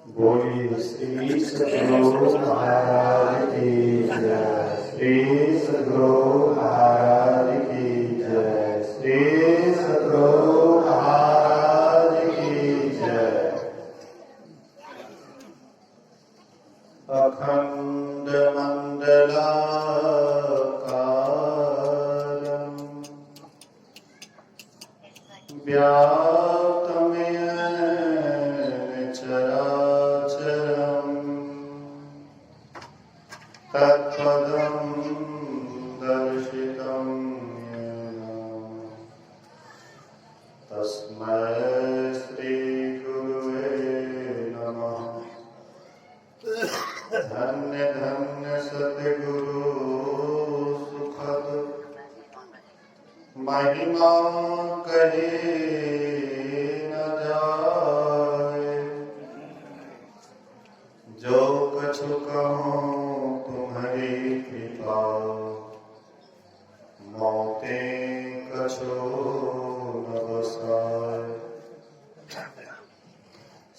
बोलिए श्री सद्गुरु महाराज की जय। श्री सद्गुरु महाराज की जय। श्री सद्गुरु महाराज की जय। अखंड मंडलाकारं व्याप्तं येन चराचरं तत्पदं दर्शितं येन तस्मै श्री गुरुवे नमः। धन्य धन्य सद्गुरु सुखद महिमा कहे न जाए। जो कछु कहूँ तुम्हारी कृपा मौते कछु न बसाए।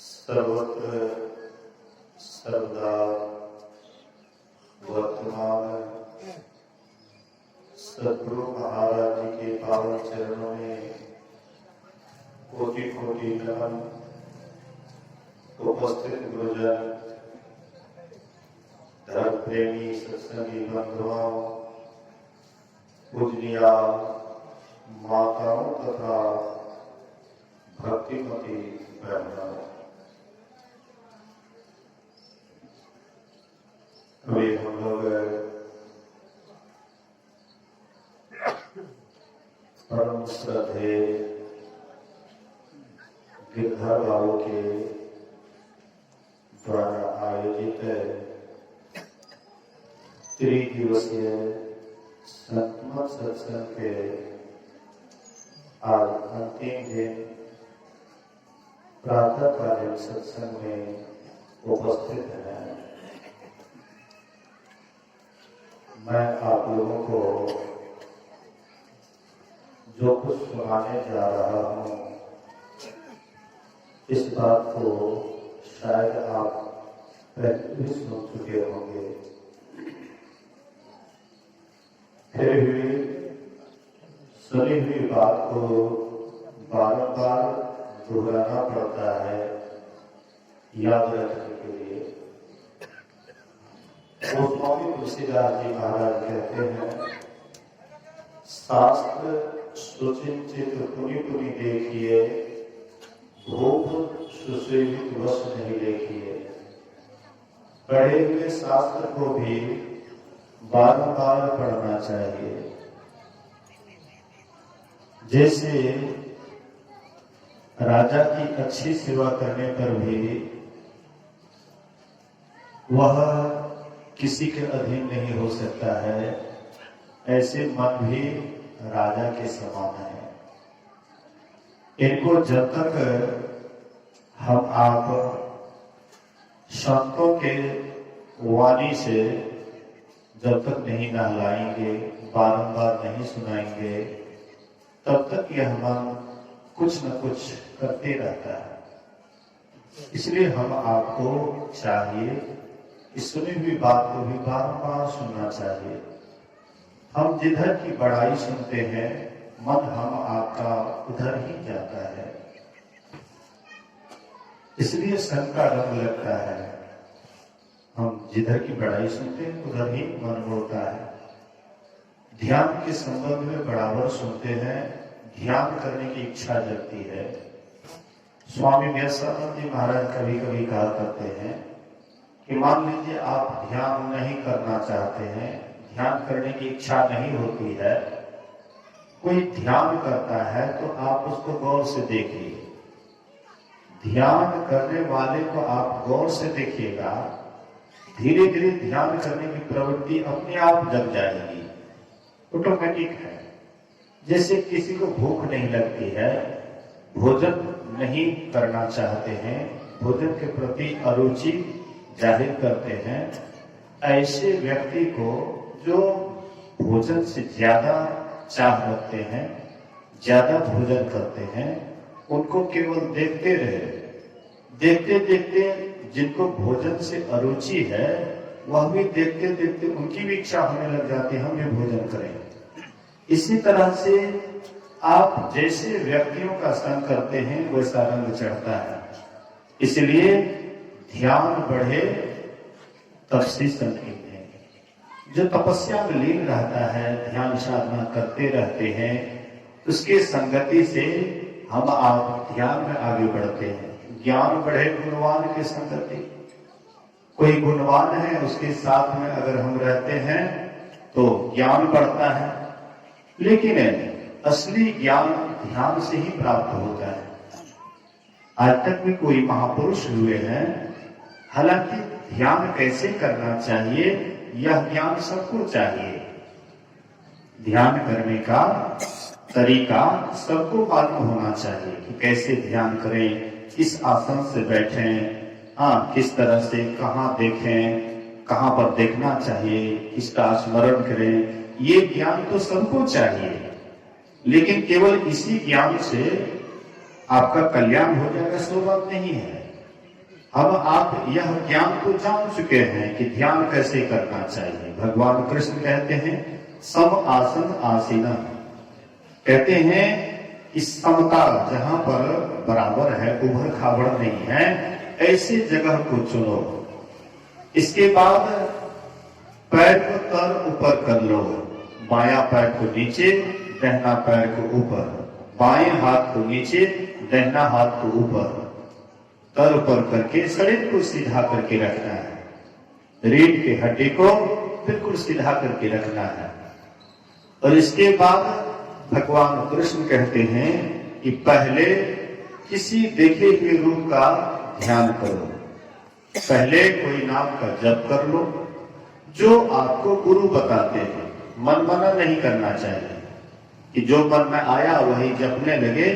सर्वत्र सर्वदा वर्तमान सद्गुरु महाराज जी के पावन चरणों में कोटि कोटि नमन। उपस्थित गुरुजन, धर्म प्रेमी सत्संगी बंधुओं, पूजनीया माताओं तथा भक्तिमती बहनों, अभी हम लोग परम श्रद्धे गिरधर बाबू के द्वारा आयोजित त्रिदिवसीय संतमत सत्संग के आज अंतिम दिन प्रातःकालीन सत्संग में उपस्थित हैं। मैं आप लोगों को जो कुछ सुनाने जा रहा हूँ, इस बात को शायद आप पहले भी सुन चुके होंगे, फिर भी सुनी हुई बात को बार-बार दोहराना पड़ता है याद रखने के लिए। स्वामी तुलसीदास जी महाराज कहते हैं, शास्त्र सुचिंतित पुनि पुनि देखिए, भूप सुसेवित वश नहीं देखिए। पढ़े हुए शास्त्र को भी बार-बार पढ़ना चाहिए। जैसे राजा की अच्छी सेवा करने पर भी वह किसी के अधीन नहीं हो सकता है, ऐसे मन भी राजा के समान है। इनको जब तक हम आप संतों के वाणी से जब तक नहीं नहलाएंगे, बारंबार नहीं सुनाएंगे, तब तक यह मन कुछ न कुछ करते रहता है। इसलिए हम आपको चाहिए इस सुनी हुई बात को भी बारंबार सुनना चाहिए। हम जिधर की बड़ाई सुनते हैं, मन हम आपका उधर ही जाता है। इसलिए सन का रंग लगता है। हम जिधर की बड़ाई सुनते हैं, उधर ही मन मुड़ता है। ध्यान के संबंध में बराबर सुनते हैं, ध्यान करने की इच्छा जगती है। स्वामी व्यासानंद जी महाराज कभी कभी कहा करते हैं कि मान लीजिए आप ध्यान नहीं करना चाहते हैं, ध्यान करने की इच्छा नहीं होती है, कोई ध्यान करता है तो आप उसको गौर से देखिए। ध्यान करने वाले को आप गौर से देखिएगा, धीरे धीरे ध्यान करने की प्रवृत्ति अपने आप जग जाएगी, ऑटोमेटिक है। जैसे किसी को भूख नहीं लगती है, भोजन नहीं करना चाहते हैं, भोजन के प्रति अरुचि जाहिर करते हैं, ऐसे व्यक्ति को जो भोजन से ज्यादा चाह रखते हैं, ज्यादा भोजन करते हैं, उनको केवल देखते रहे, देखते देखते जिनको भोजन से अरुचि है वह भी देखते देखते उनकी भी इच्छा होने लग जाती है हम भी भोजन करें। इसी तरह से आप जैसे व्यक्तियों का संग करते हैं वैसा रंग चढ़ता है। इसलिए ध्यान बढ़े तब से संकीर्ण है। जो तपस्या में लीन रहता है, ध्यान साधना करते रहते हैं, उसके संगति से हम आप ध्यान में आगे बढ़ते हैं। ज्ञान बढ़े गुणवान के संगति, कोई गुणवान है उसके साथ में अगर हम रहते हैं तो ज्ञान बढ़ता है, लेकिन असली ज्ञान ध्यान से ही प्राप्त होता है। आज तक भी कोई महापुरुष हुए हैं, हालांकि ध्यान कैसे करना चाहिए यह ज्ञान सबको चाहिए। ध्यान करने का तरीका सबको मालूम होना चाहिए कि कैसे ध्यान करें, किस आसन से बैठें, किस तरह से कहाँ देखें, कहाँ पर देखना चाहिए, किसका स्मरण करें, ये ज्ञान तो सबको चाहिए। लेकिन केवल इसी ज्ञान से आपका कल्याण हो जाएगा सो बात नहीं है। अब आप यह ज्ञान तो जान चुके हैं कि ध्यान कैसे करना चाहिए। भगवान कृष्ण कहते हैं सम आसन आसीना, कहते हैं कि समता जहां पर बराबर है, उभर खाबड़ नहीं है, ऐसी जगह को चुनो। इसके बाद पैर को तर ऊपर कर लो, बायां पैर को नीचे, दाहिना पैर को ऊपर, बाएं हाथ को नीचे, दाहिना हाथ को ऊपर, तर ऊपर करके शरीर को सीधा करके रखना है। रीढ़ की हड्डी को बिल्कुल सीधा करके रखना है। और इसके बाद भगवान कृष्ण कहते हैं कि पहले किसी देखे हुए रूप का ध्यान करो, पहले कोई नाम का जप कर लो जो आपको गुरु बताते हैं। मन मना नहीं करना चाहिए कि जो मन में आया वही जपने लगे,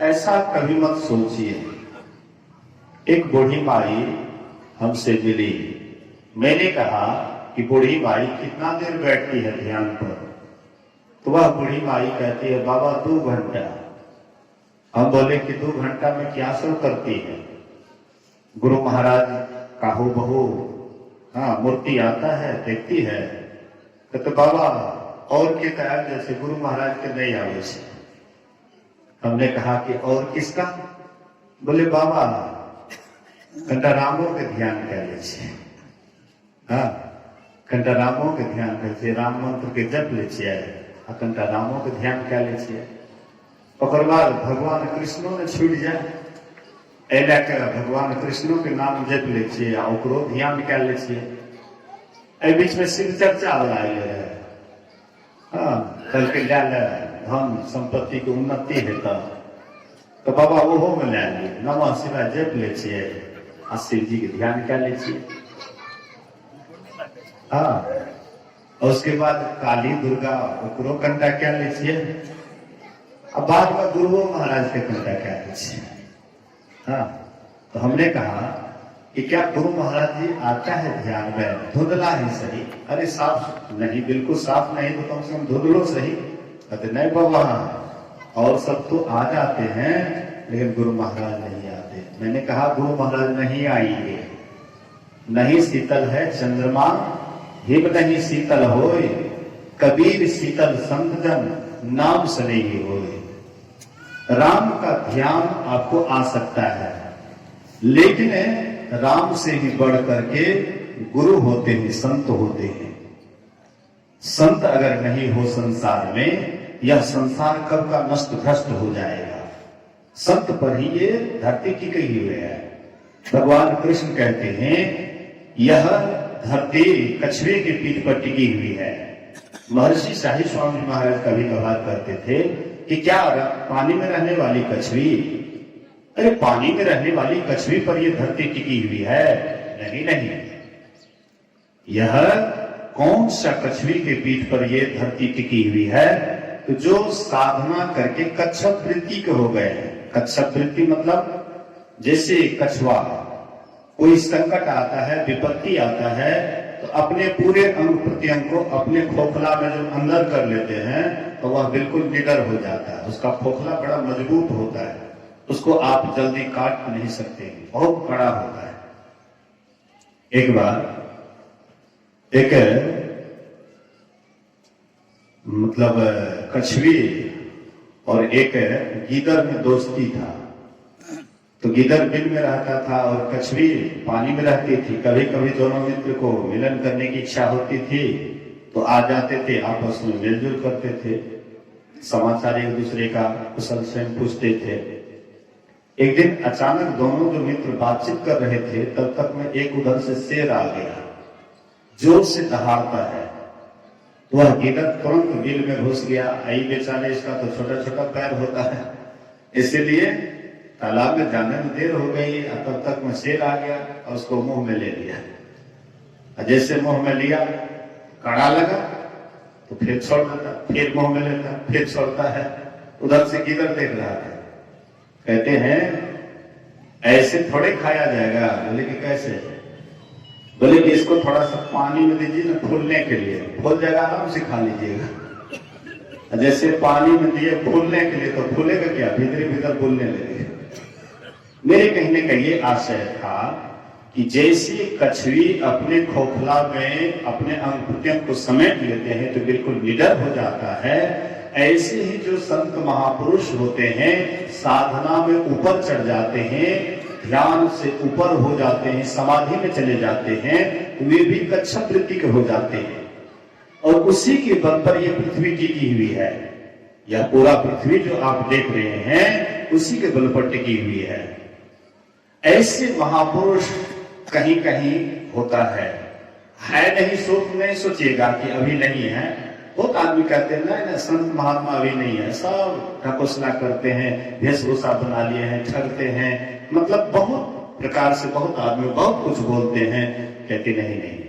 ऐसा कभी मत सोचिए। एक बूढ़ी माई हमसे मिली, मैंने कहा कि बूढ़ी माई कितना देर बैठती है ध्यान पर? तो वह बूढ़ी माई कहती है बाबा 2 घंटा। हम बोले कि 2 घंटा में क्या सब करती है? गुरु महाराज का हो बहू मूर्ति आता है, देखती है, कहते बाबा और के कहा जैसे गुरु महाराज के नहीं आवे से। हमने कहा कि और किसका? बोले बाबा कंटा रामो के ध्यान कर लीजिए, कंटा रामो के ध्यान कर, राम मंत्र के जप लीजिए, कंटा रामो के ध्यान क्या लीजिए। ओकर बाद भगवान कृष्णो ने छूट जाए, ऐला के भगवान कृष्णो के नाम जप लीजिए, ओकरो ध्यान क्या लीजिए। बीच में शिव चर्चा वाला है, कल के ले धन संपत्ति की उन्नति है तो बाबा वो में ले लिए, नमः शिवाय जप लीजिए, शिव जी के ध्यान क्या लीजिए। और उसके बाद काली दुर्गा ओकरो कंटा क्या लीजिए। अब बाद में गुरु महाराज के कंटा क्या लीजिए। तो हमने कहा कि क्या गुरु महाराज जी आता है ध्यान में? धुंधला ही सही। अरे साफ नहीं, बिल्कुल साफ नहीं तो कम से कम धुंधलो सही। कहते नहीं बाबा और सब तो आ जाते हैं लेकिन गुरु महाराज नहीं आते। मैंने कहा गुरु महाराज नहीं आएंगे, नहीं शीतल है चंद्रमा, हिम नहीं शीतल होए, कबीर शीतल संत जन नाम सनेही होए। राम का ध्यान आपको आ सकता है, लेकिन राम से भी बढ़ करके गुरु होते हैं, संत होते हैं। संत अगर नहीं हो संसार में, यह संसार कब का नष्ट भ्रष्ट हो जाएगा। संत पर ही ये धरती टिकी हुई है। भगवान कृष्ण कहते हैं यह धरती कछुए की पीठ पर टिकी हुई है। महर्षि शाही स्वामी महाराज कभी कभार करते थे कि क्या पानी में रहने वाली कछुई, अरे पानी में रहने वाली कछुई पर यह धरती टिकी हुई है? नहीं नहीं, यह कौन सा कछुई के पीठ पर यह धरती टिकी हुई है? तो जो साधना करके कच्छप वृत्ति के हो गए हैं, कच्छप वृत्ति मतलब जैसे कछुआ, कोई संकट आता है, विपत्ति आता है, तो अपने पूरे अंग प्रत्यंग को अपने खोखला में जो अंदर कर लेते हैं तो वह बिल्कुल निडर हो जाता है। उसका खोखला बड़ा मजबूत होता है, उसको आप जल्दी काट नहीं सकते, बहुत कड़ा होता है। एक बार एक मतलब कछुए और एक गीदड़ में दोस्ती था। तो गीदड़ बिल में रहता था और कछुई पानी में रहती थी। कभी कभी दोनों मित्र को मिलन करने की इच्छा होती थी तो आ जाते थे, आपस में मिलजुल करते थे, समाचार एक दूसरे का कुशल स्वयं पूछते थे। एक दिन अचानक दोनों जो मित्र बातचीत कर रहे थे तब तक में एक उधर से शेर आ गया, जोर से दहाड़ता है। वह गीदड़ तुरंत बिल में घुस गया। आई बेचारे, इसका तो छोटा छोटा पैर होता है, इसीलिए तालाब में जाने में देर हो गई। तब तक में शेर आ गया और उसको मुंह में ले लिया। जैसे मुंह में लिया, कड़ा लगा तो फिर छोड़ देता, फिर मुंह में लेता, फिर छोड़ता है। उधर से गीदड़ देख रहा था। कहते हैं ऐसे थोड़े खाया जाएगा। बोले कि कैसे? बोले कि इसको थोड़ा सा पानी में दीजिए ना फूलने के लिए, फूल जाएगा, आराम से खा लीजिएगा। जैसे पानी में दिए फूलने के लिए तो फूलेगा क्या, भीतर भीतर फूलने लगे। मेरे कहने का ये आशय था कि जैसे कछुई अपने खोखला में अपने अंग प्रत्यंग को समेट लेते हैं तो बिल्कुल निडर हो जाता है, ऐसे ही जो संत महापुरुष होते हैं साधना में ऊपर चढ़ जाते हैं, ध्यान से ऊपर हो जाते हैं, समाधि में चले जाते हैं, वे भी कच्छप वृत्ति के हो जाते हैं। और उसी के बल पर यह पृथ्वी टिकी हुई है। यह पूरा पृथ्वी जो आप देख रहे हैं उसी के बल पर टिकी हुई है। ऐसे महापुरुष कहीं कहीं होता है नहीं, नहीं सोचिएगा कि अभी नहीं है। बहुत आदमी कहते हैं ना संत महात्मा अभी नहीं है, सब ढकोसला करते हैं, वेशभूषा बना लिए हैं, ठगते हैं, मतलब बहुत प्रकार से बहुत आदमी बहुत कुछ बोलते हैं। कहते नहीं नहीं,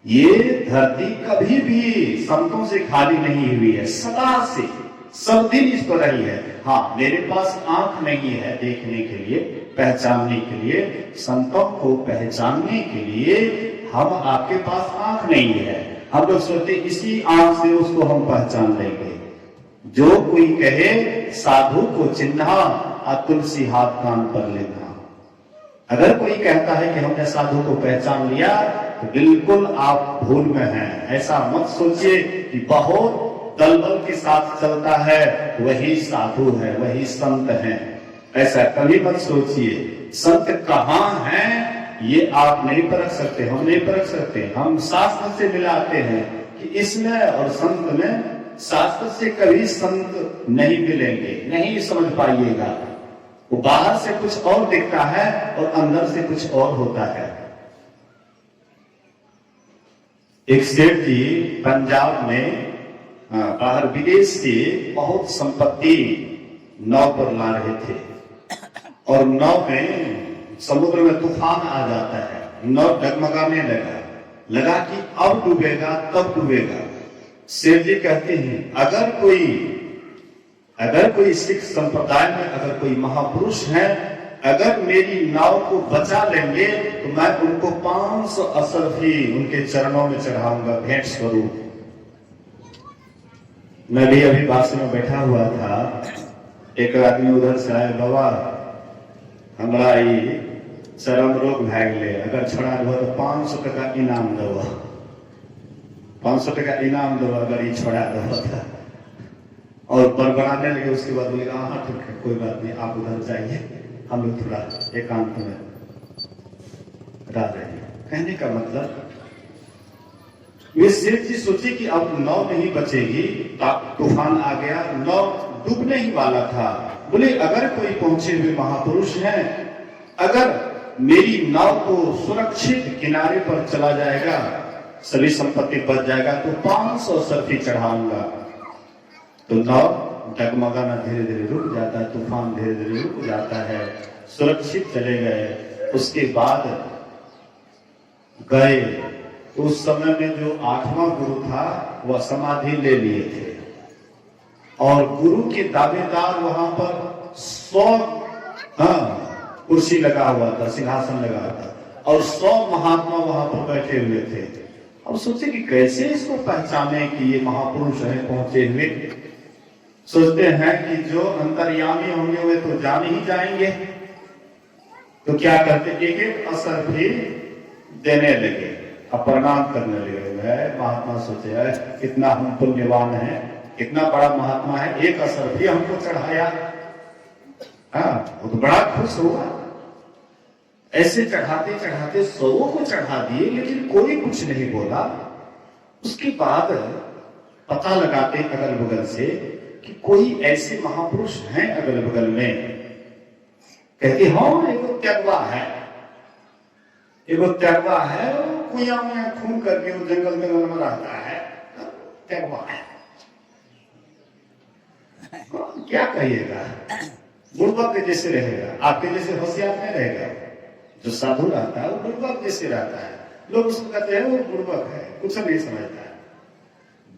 ये धरती कभी भी संतों से खाली नहीं हुई है, सदा से सब दिन इस पर रही है। हाँ, मेरे पास आंख नहीं है देखने के लिए, पहचानने के लिए, संतों को पहचानने के लिए हम आपके पास आंख नहीं है। हम लोग सोचते इसी आंख से उसको हम पहचान लेंगे। जो कोई कहे साधु को चिन्हा और तुलसी हाथ कान पर लेना। अगर कोई कहता है कि हमने साधु को पहचान लिया तो बिल्कुल आप भूल में हैं। ऐसा मत सोचिए कि बहुत दलबल के साथ चलता है वही साधु है, वही संत है, ऐसा कभी मत सोचिए। संत कहाँ हैं ये आप नहीं परख सकते, हम नहीं परख सकते। हम शास्त्र से मिलाते हैं कि इसमें और संत में, शास्त्र से कभी संत नहीं मिलेंगे, नहीं समझ पाइएगा। वो बाहर से कुछ और दिखता है और अंदर से कुछ और होता है। एक सेठ जी पंजाब में बाहर विदेश से बहुत संपत्ति नाव पर ला रहे थे और नाव में समुद्र में तूफान आ जाता है। नाव डगमगाने लगा कि अब डूबेगा तब डूबेगा। सेठ जी कहते हैं अगर कोई सिख संप्रदाय में अगर कोई महापुरुष है, अगर मेरी नाव को बचा लेंगे तो मैं उनको 500 असरफी उनके चरणों में चढ़ाऊंगा भेंट स्वरूप। मैं भी अभी बासी में बैठा हुआ था, एक आदमी उधर से आए, बाबा हमारा ये चरम रोग भाग ले, अगर छोड़ा दो तो 500 टका इनाम दो, 500 टका इनाम दो अगर ये छोड़ा दो। और बड़बड़ाने लगे। उसके बाद बोले हाँ ठीक है कोई बात नहीं, आप उधर जाइए, हम लोग थोड़ा एकांत में रह रहे हैं। कहने का मतलब वे सेठ जी सोचे कि अब नाव नहीं बचेगी, तूफान आ गया, नाव डूबने ही वाला था। बोले अगर कोई पहुंचे हुए महापुरुष हैं, अगर मेरी नाव को सुरक्षित किनारे पर चला जाएगा, सभी संपत्ति बच जाएगा तो 500 सरफी चढ़ाऊंगा। तो नाव डगमगाना धीरे धीरे रुक जाता है, तूफान धीरे धीरे रुक जाता है, सुरक्षित चले गए। उसके बाद गए, उस समय में जो 8वां गुरु था वह समाधि ले लिए थे। और गुरु के दावेदार वहां पर 100 कुर्सी लगा हुआ था, सिंहासन लगा था और 100 महात्मा वहां पर बैठे हुए थे। अब सोचे कि कैसे इसको पहचाने कि ये महापुरुष है पहुंचे हुए। सोचते हैं कि जो अंतर्यामी होंगे वे तो जान ही जाएंगे, तो क्या करते, एक एक असर भी देने लगे, अब प्रणाम करने लगे। महात्मा सोचे कितना हम पुण्यवान हैं, कितना बड़ा महात्मा है, एक असर भी हमको चढ़ाया। वो तो बड़ा खुश हुआ। ऐसे चढ़ाते चढ़ाते 100 को चढ़ा दिए, लेकिन कोई कुछ नहीं बोला। उसके बाद पता लगाते अगल बगल से कि कोई ऐसे महापुरुष हैं अगल बगल में। कहते हाँ एगो त्यागवा है, एगो त्यागवा है, वो कुया में खून करके वो जंगल जंगल में रहता है, त्यागवा है। क्या कहिएगा, बुड़बक के जैसे रहेगा, आपके जैसे होशियार नहीं रहेगा। जो साधु रहता है वो बुड़बक जैसे रहता है, लोग उसको कहते हैं वो बुड़बक है, कुछ नहीं समझता है।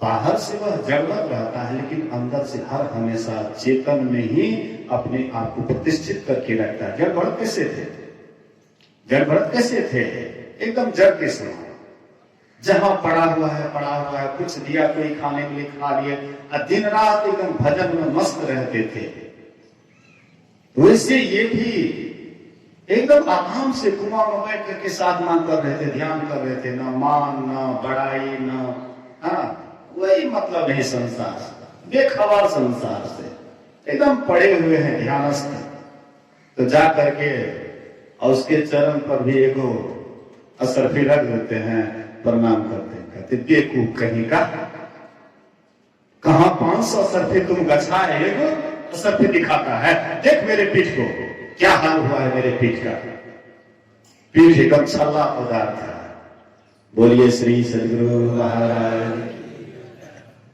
बाहर से वह जड़वत रहता है, लेकिन अंदर से हर हमेशा चेतन में ही अपने आप को प्रतिष्ठित करके रखता है। जड़ भरत कैसे थे, जड़ भरत कैसे थे, एकदम जड़ के समान, जहां पड़ा हुआ है, कुछ दिया कोई खाने के लिए खा लिए, दिन रात एकदम भजन में मस्त रहते थे। वैसे ये भी एकदम आराम से कुआं में बैठ करके साधना कर रहे थे, ध्यान कर रहे थे, न मान न बड़ाई न वही मतलब नहीं संसार से, बेखबर संसार से, एकदम पड़े हुए हैं ध्यानस्थ। तो जा करके और उसके चरण पर भी एगो असर भी रख देते हैं, प्रणाम करते हैं, कहते बेवकूफ कहीं का, कहां 500 असरफी तुम गछा है, एगो असरफी दिखाता है, देख मेरे पीठ को क्या हाल हुआ है, मेरे पीठ का, पीठ एकदम छल्ला पदार्थ था। बोलिए श्री सदगुरु महाराज।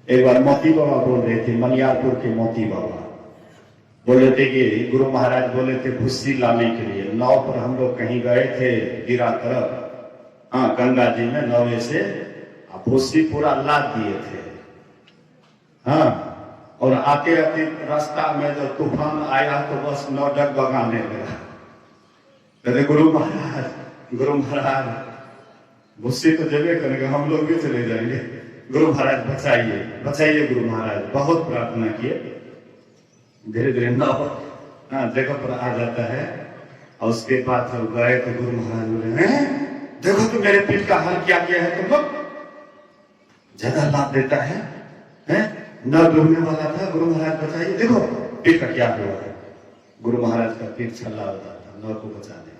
एक बार मोती बाबा बोल रहे थे, मनियारपुर के मोती बाबा बोल रहे थे कि गुरु महाराज बोले थे भुस्सी लाने के लिए, नाव पर हम लोग कहीं गए थे गिरा तरफ, गंगा जी में नावे से भुस्सी पूरा लाद दिए थे। और आते आते रास्ता में जब तूफान आया तो बस नौ डगमगाने लगा। कहते गुरु महाराज भुस्सी तो जगह करेंगे, हम लोग भी चले जाएंगे, गुरु महाराज बचाइए बचाइए। गुरु महाराज बहुत प्रार्थना किए, धीरे धीरे नाव जगह पर आ जाता है। और उसके बाद जब गए तो गुरु महाराज बोले हैं देखो तो मेरे पीठ का हाल क्या किया है, तुम लोग ज्यादा लाभ देता है, न डूबने वाला था, गुरु महाराज बचाइए, देखो पीठ का क्या हुआ है। गुरु महाराज का पीठ छल्ला होता था, नौ को बचाने।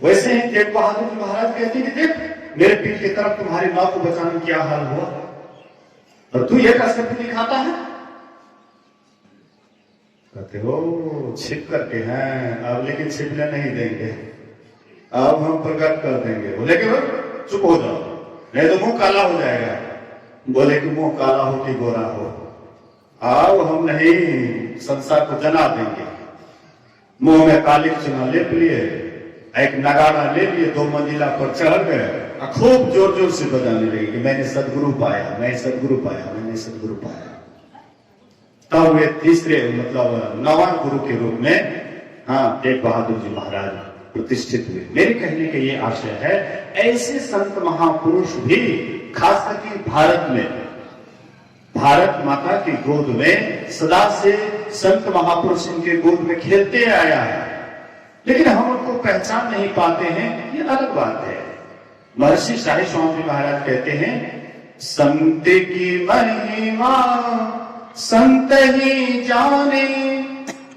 वैसे ही तेग बहादुर महाराज कहते कि देख मेरे पीठ की तरफ तुम्हारी नाव को बचाने में क्या हाल हुआ, और तू ये कसरत दिखाता है। कहते हो छिप करके हैं अब, लेकिन छिपने नहीं देंगे, अब हम प्रकट कर देंगे। बोले कि चुप हो जाओ, नहीं तो मुंह काला हो जाएगा। बोले कि मुंह काला हो कि गोरा हो, आओ हम नहीं संसार को जना देंगे। मुंह में काली चुना लेप लिए, एक नगाड़ा ले लिए, 2 मंजिला पर चढ़ गए, खूब जोर जोर से बजाने लगे कि मैंने सदगुरु पाया, मैं सदगुरु पाया, मैंने सदगुरु पाया। तब वे तीसरे मतलब 9वां गुरु के रूप में तेग बहादुर जी महाराज प्रतिष्ठित हुए। मेरे कहने का ये आशय है, ऐसे संत महापुरुष भी खास करके भारत में, भारत माता की गोद में सदा से संत महापुरुष इनके गोद में खेलते आया है, लेकिन हम उनको पहचान नहीं पाते हैं, ये अलग बात है। महर्षि शाही स्वामी महाराज कहते हैं, संत की महिमा संत ही जाने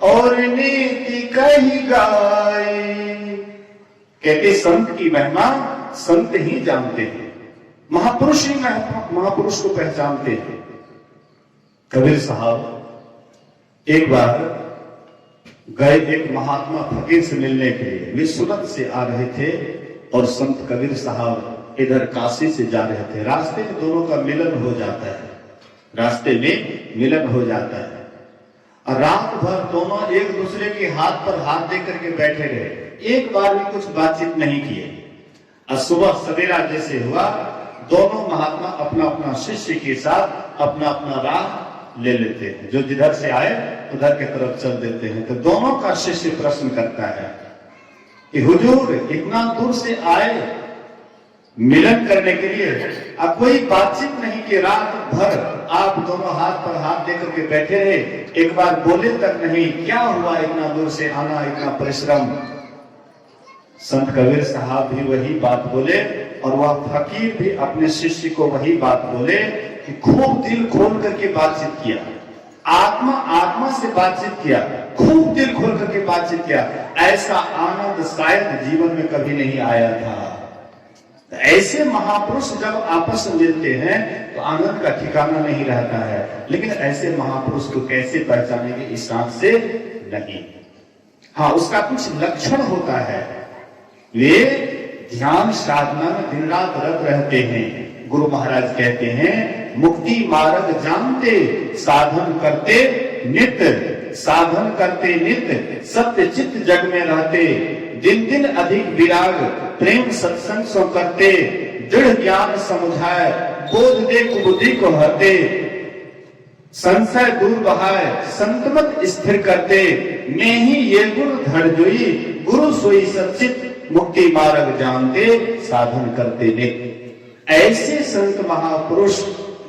और नीति कही गाए। कहते संत की महिमा संत ही जानते हैं, महापुरुष ही महापुरुष को पहचानते हैं। कबीर साहब एक बार गए एक महात्मा फकीर से मिलने के लिए, वे सुरत से आ रहे थे और संत कबीर साहब इधर काशी से जा रहे थे। रास्ते में दोनों का मिलन हो जाता है, रास्ते में मिलन हो जाता है। और रात भर दोनों एक दूसरे के हाथ पर हाथ दे करके बैठे रहे, एक बार भी कुछ बातचीत नहीं किए। और सुबह सवेरा जैसे हुआ, दोनों महात्मा अपना अपना शिष्य के साथ अपना अपना राह ले लेते हैं। जो जिधर से आए उधर की तरफ चल देते हैं। तो दोनों का शिष्य प्रश्न करता है कि हुजूर इतना दूर से आए मिलन करने के लिए, अब कोई बातचीत नहीं कि रात भर आप दोनों हाथ पर हाथ देकर के बैठे रहे, एक बार बोले तक नहीं, क्या हुआ इतना दूर से आना, इतना परिश्रम। संत कबीर साहब भी वही बात बोले और वह फकीर भी अपने शिष्य को वही बात बोले कि खूब दिल खोल करके बातचीत किया, आत्मा आत्मा से बातचीत किया, खूब दिल खोल करके बातचीत किया। ऐसा आनंद शायद जीवन में कभी नहीं आया था। ऐसे महापुरुष जब आपस में मिलते हैं तो आनंद का ठिकाना नहीं रहता है। लेकिन ऐसे महापुरुष को कैसे पहचानेंगे? इस शान से नहीं। हाँ, उसका कुछ लक्षण होता है। वे ध्यान साधना में दिन रात रत रहते हैं। गुरु महाराज कहते हैं मुक्ति मार्ग जानते, साधन करते नित्य, साधन करते नित्य, सत्य चित्त जग में रहते, दिन दिन अधिक विराग, प्रेम सत्संग सो करते, दृढ़ ज्ञान समुझाए, बोध दे कुबुद्धि को हरते, संशय दूर बहाए, संतमत स्थिर करते, मैं ही ये गुरु धड़ जोई, गुरु सोई सचित, मुक्ति मार्ग जानते, साधन करते नित्य। ऐसे संत महापुरुष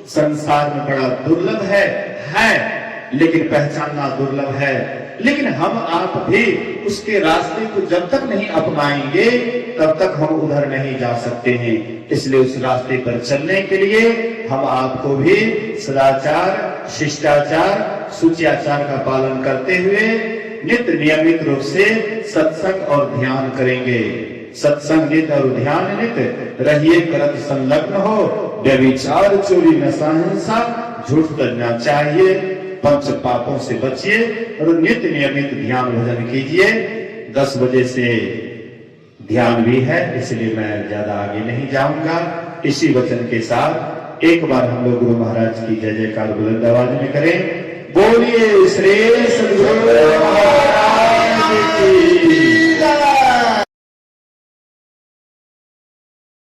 संसार में बड़ा दुर्लभ है लेकिन पहचानना दुर्लभ है। लेकिन हम आप भी उसके रास्ते को जब तक नहीं अपनाएंगे तब तक हम उधर नहीं जा सकते हैं। इसलिए उस रास्ते पर चलने के लिए हम आपको भी सदाचार, शिष्टाचार, सूच्याचार का पालन करते हुए नित्य नियमित रूप से सत्संग और ध्यान करेंगे। सत्संग नित्य और ध्यान नित्य रहिए, करत संलग्न हो, व्यभिचार चोरी नशा हिंसा झूठ करना चाहिए, पंच पापों से बचिए और नित्य नियमित ध्यान भजन कीजिए। 10 बजे से ध्यान भी है, इसलिए मैं ज्यादा आगे नहीं जाऊंगा। इसी वचन के साथ एक बार हम लोग गुरु महाराज की जय जयकार बुलंद आवाज में करें। बोलिए श्री सद्गुरु